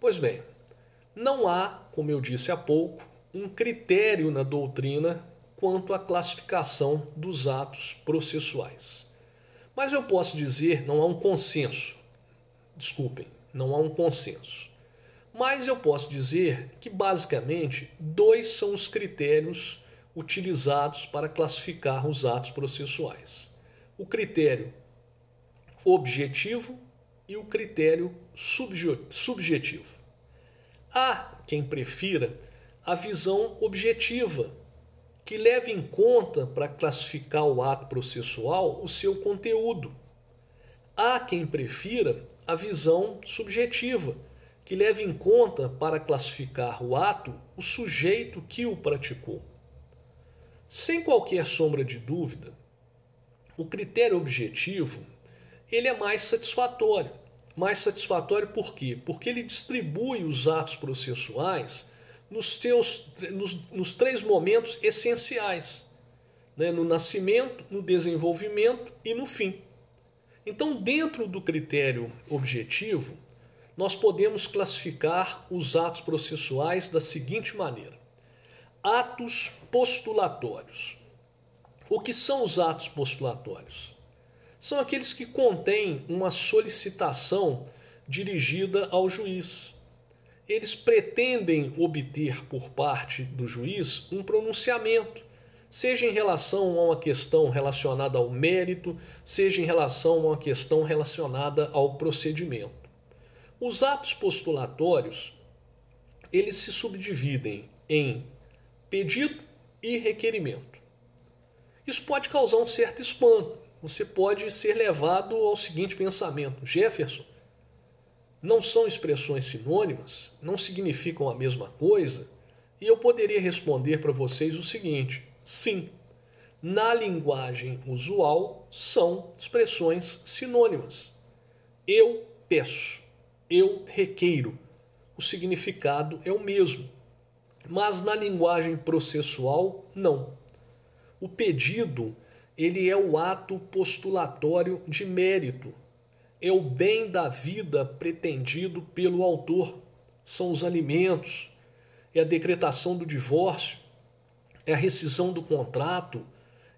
Pois bem, não há, como eu disse há pouco, um critério na doutrina quanto à classificação dos atos processuais. Mas eu posso dizer, não há um consenso. Desculpem, não há um consenso. Mas eu posso dizer que basicamente dois são os critérios utilizados para classificar os atos processuais: o critério objetivo e o critério subjetivo. Há quem prefira a visão objetiva, que leve em conta para classificar o ato processual o seu conteúdo. Há quem prefira a visão subjetiva, que leve em conta para classificar o ato o sujeito que o praticou. Sem qualquer sombra de dúvida, o critério objetivo ele é mais satisfatório. Mais satisfatório por quê? Porque ele distribui os atos processuais nos três momentos essenciais, né? No nascimento, no desenvolvimento e no fim. Então, dentro do critério objetivo, nós podemos classificar os atos processuais da seguinte maneira: atos postulatórios. O que são os atos postulatórios? São aqueles que contêm uma solicitação dirigida ao juiz. Eles pretendem obter por parte do juiz um pronunciamento, seja em relação a uma questão relacionada ao mérito, seja em relação a uma questão relacionada ao procedimento. Os atos postulatórios, eles se subdividem em pedido e requerimento. Isso pode causar um certo espanto. Você pode ser levado ao seguinte pensamento: Jefferson, não são expressões sinônimas? Não significam a mesma coisa? E eu poderia responder para vocês o seguinte: sim, na linguagem usual são expressões sinônimas. Eu peço, eu requeiro. O significado é o mesmo. Mas na linguagem processual, não. O pedido, ele é o ato postulatório de mérito. É o bem da vida pretendido pelo autor. São os alimentos, é a decretação do divórcio, é a rescisão do contrato,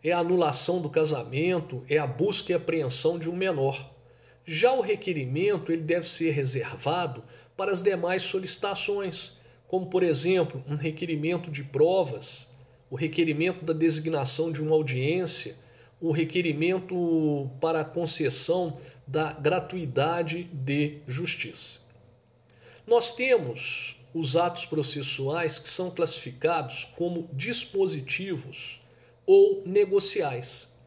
é a anulação do casamento, é a busca e apreensão de um menor. Já o requerimento, ele deve ser reservado para as demais solicitações, como, por exemplo, um requerimento de provas, o requerimento da designação de uma audiência, o requerimento para a concessão da gratuidade de justiça. Nós temos os atos processuais que são classificados como dispositivos ou negociais.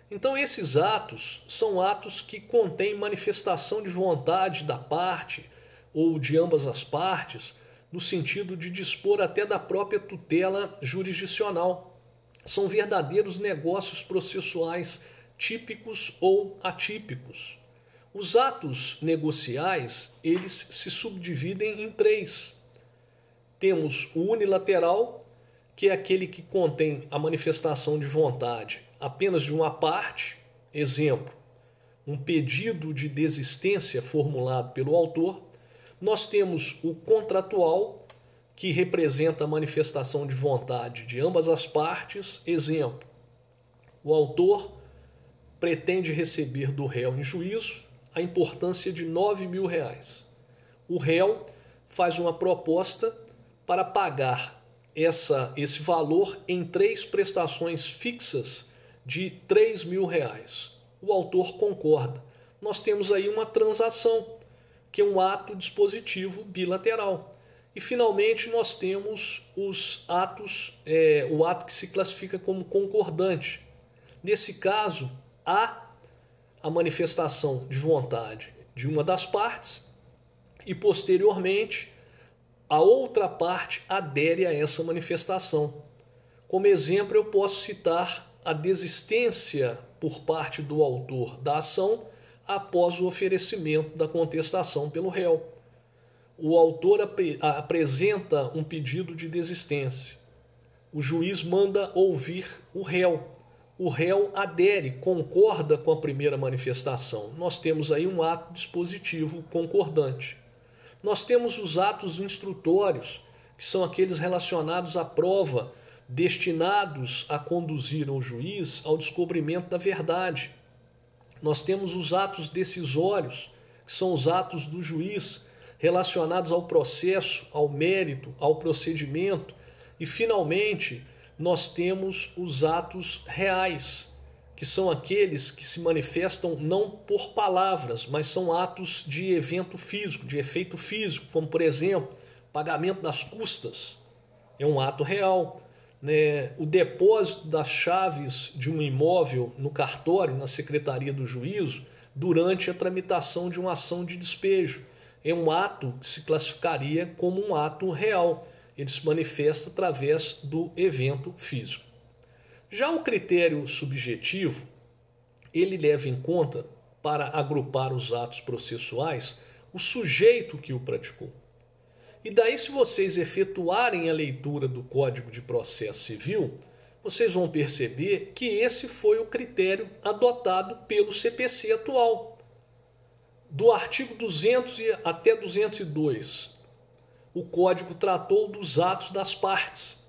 Então, esses atos são atos que contêm manifestação de vontade da parte ou de ambas as partes, no sentido de dispor até da própria tutela jurisdicional. São verdadeiros negócios processuais típicos ou atípicos. Os atos negociais, eles se subdividem em três. Temos o unilateral, que é aquele que contém a manifestação de vontade apenas de uma parte. Exemplo, um pedido de desistência formulado pelo autor. Nós temos o contratual, que representa a manifestação de vontade de ambas as partes. Exemplo, o autor pretende receber do réu em juízo a importância de R$ 9.000. O réu faz uma proposta para pagar esse valor em 3 prestações fixas de R$ 3.000. O autor concorda. Nós temos aí uma transação, que é um ato dispositivo bilateral. E finalmente nós temos os atos, o ato que se classifica como concordante. Nesse caso, há a manifestação de vontade de uma das partes e posteriormente a outra parte adere a essa manifestação. Como exemplo, eu posso citar a desistência por parte do autor da ação após o oferecimento da contestação pelo réu. O autor apresenta um pedido de desistência. O juiz manda ouvir o réu. O réu adere, concorda com a primeira manifestação. Nós temos aí um ato dispositivo concordante. Nós temos os atos instrutórios, que são aqueles relacionados à prova, destinados a conduzir o juiz ao descobrimento da verdade. Nós temos os atos decisórios, que são os atos do juiz, relacionados ao processo, ao mérito, ao procedimento. E, finalmente, nós temos os atos reais, que são aqueles que se manifestam não por palavras, mas são atos de evento físico, de efeito físico, como, por exemplo, pagamento das custas, é um ato real. O depósito das chaves de um imóvel no cartório, na Secretaria do Juízo, durante a tramitação de uma ação de despejo, é um ato que se classificaria como um ato real. Ele se manifesta através do evento físico. Já o critério subjetivo, ele leva em conta, para agrupar os atos processuais, o sujeito que o praticou. E daí, se vocês efetuarem a leitura do Código de Processo Civil, vocês vão perceber que esse foi o critério adotado pelo CPC atual. Do artigo 200 até 202, o Código tratou dos atos das partes.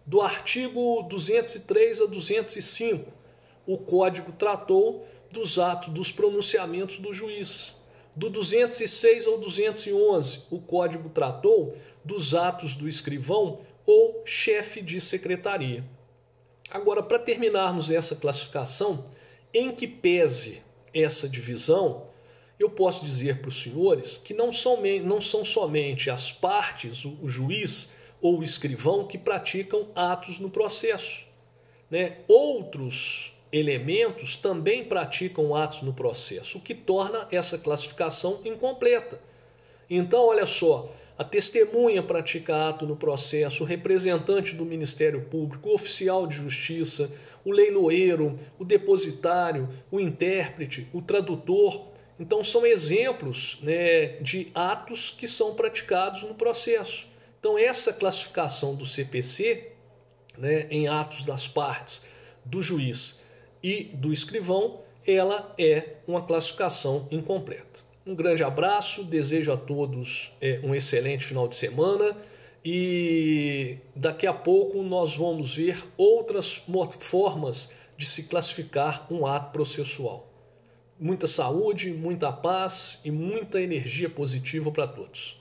Do artigo 203 a 205, o Código tratou dos atos, dos pronunciamentos do juiz. Do 206 ao 211, o Código tratou dos atos do escrivão ou chefe de secretaria. Agora, para terminarmos essa classificação, em que pese essa divisão, eu posso dizer para os senhores que não são somente as partes, o juiz ou o escrivão, que praticam atos no processo. Outros elementos também praticam atos no processo, o que torna essa classificação incompleta. Então, olha só, a testemunha pratica ato no processo, o representante do Ministério Público, o oficial de justiça, o leiloeiro, o depositário, o intérprete, o tradutor. Então, são exemplos de atos que são praticados no processo. Então, essa classificação do CPC, em atos das partes, do juiz e do escrivão, ela é uma classificação incompleta. Um grande abraço, desejo a todos um excelente final de semana e daqui a pouco nós vamos ver outras formas de se classificar um ato processual. Muita saúde, muita paz e muita energia positiva para todos.